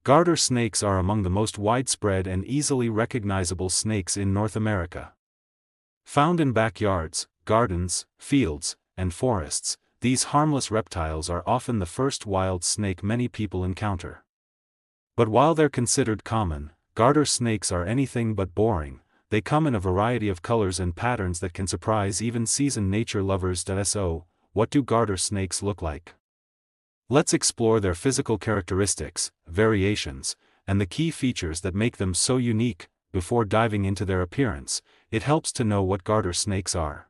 Garter snakes are among the most widespread and easily recognizable snakes in North America. Found in backyards, gardens, fields, and forests, these harmless reptiles are often the first wild snake many people encounter. But while they're considered common, garter snakes are anything but boring. They come in a variety of colors and patterns that can surprise even seasoned nature lovers. So, what do garter snakes look like? Let's explore their physical characteristics, variations, and the key features that make them so unique. Before diving into their appearance, it helps to know what garter snakes are.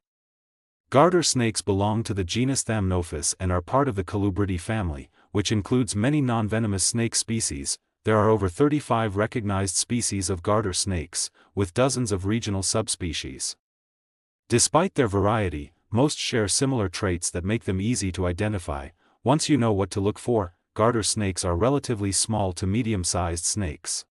Garter snakes belong to the genus Thamnophis and are part of the Colubridae family, which includes many non-venomous snake species. There are over 35 recognized species of garter snakes, with dozens of regional subspecies. Despite their variety, most share similar traits that make them easy to identify. Once you know what to look for, garter snakes are relatively small to medium-sized snakes.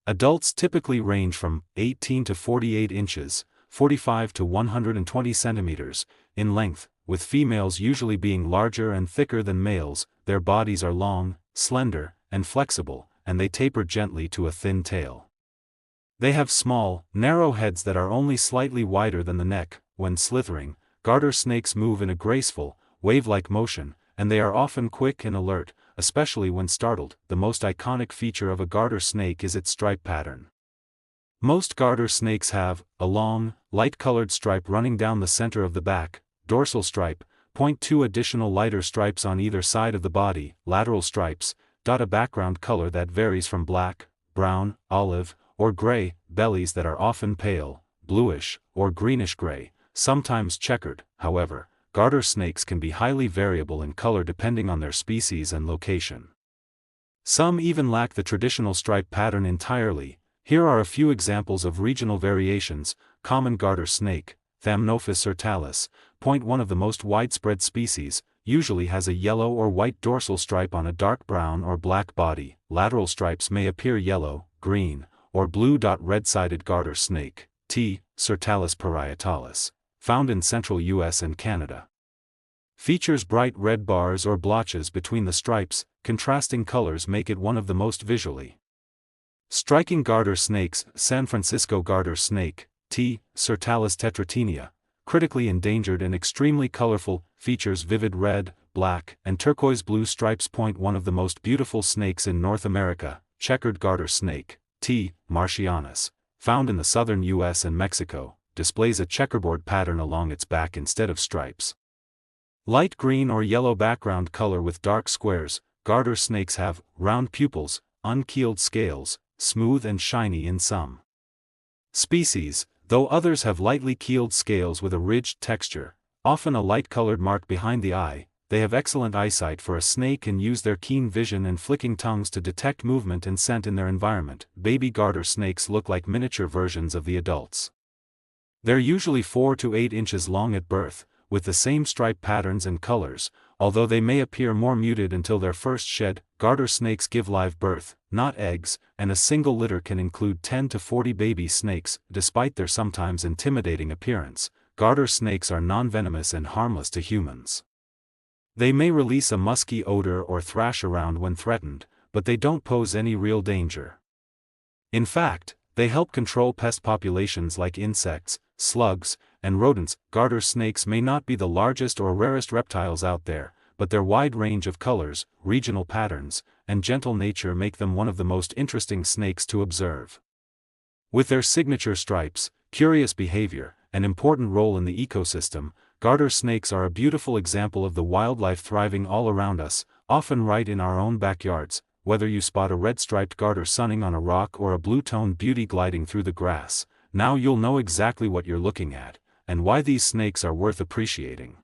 Adults typically range from 18 to 48 inches, 45 to 120 centimeters, in length, with females usually being larger and thicker than males. Their bodies are long, slender, and flexible, and they taper gently to a thin tail. They have small, narrow heads that are only slightly wider than the neck. When slithering, garter snakes move in a graceful, wave-like motion, and they are often quick and alert, especially when startled. The most iconic feature of a garter snake is its stripe pattern. Most garter snakes have a long, light-colored stripe running down the center of the back, dorsal stripe, 2 additional lighter stripes on either side of the body, lateral stripes, a background color that varies from black, brown, olive, or gray, bellies that are often pale, bluish, or greenish-gray, sometimes checkered. However, garter snakes can be highly variable in color depending on their species and location. Some even lack the traditional stripe pattern entirely. Here are a few examples of regional variations. Common garter snake, Thamnophis sertalis, one of the most widespread species, usually has a yellow or white dorsal stripe on a dark brown or black body. Lateral stripes may appear yellow, green, or blue. Red-sided garter snake, T. sertalis parietalis, found in central U.S. and Canada. Features bright red bars or blotches between the stripes. Contrasting colors make it one of the most visually striking garter snakes. San Francisco garter snake, T. sertalis tetratinea, critically endangered and extremely colorful, features vivid red, black, and turquoise blue stripes. One of the most beautiful snakes in North America. Checkered garter snake, T. martianus, found in the southern U.S. and Mexico, displays a checkerboard pattern along its back instead of stripes. Light green or yellow background color with dark squares. Garter snakes have round pupils, unkeeled scales, smooth and shiny in some species, though others have lightly keeled scales with a ridged texture, often a light-colored mark behind the eye. They have excellent eyesight for a snake and use their keen vision and flicking tongues to detect movement and scent in their environment. Baby garter snakes look like miniature versions of the adults. They're usually 4 to 8 inches long at birth, with the same stripe patterns and colors, although they may appear more muted until their first shed. Garter snakes give live birth, not eggs, and a single litter can include 10 to 40 baby snakes. Despite their sometimes intimidating appearance, garter snakes are non-venomous and harmless to humans. They may release a musky odor or thrash around when threatened, but they don't pose any real danger. In fact, they help control pest populations like insects, slugs, and rodents. Garter snakes may not be the largest or rarest reptiles out there, but their wide range of colors, regional patterns, and gentle nature make them one of the most interesting snakes to observe. With their signature stripes, curious behavior, and important role in the ecosystem, garter snakes are a beautiful example of the wildlife thriving all around us, often right in our own backyards. Whether you spot a red-striped garter sunning on a rock or a blue-toned beauty gliding through the grass, now you'll know exactly what you're looking at, and why these snakes are worth appreciating.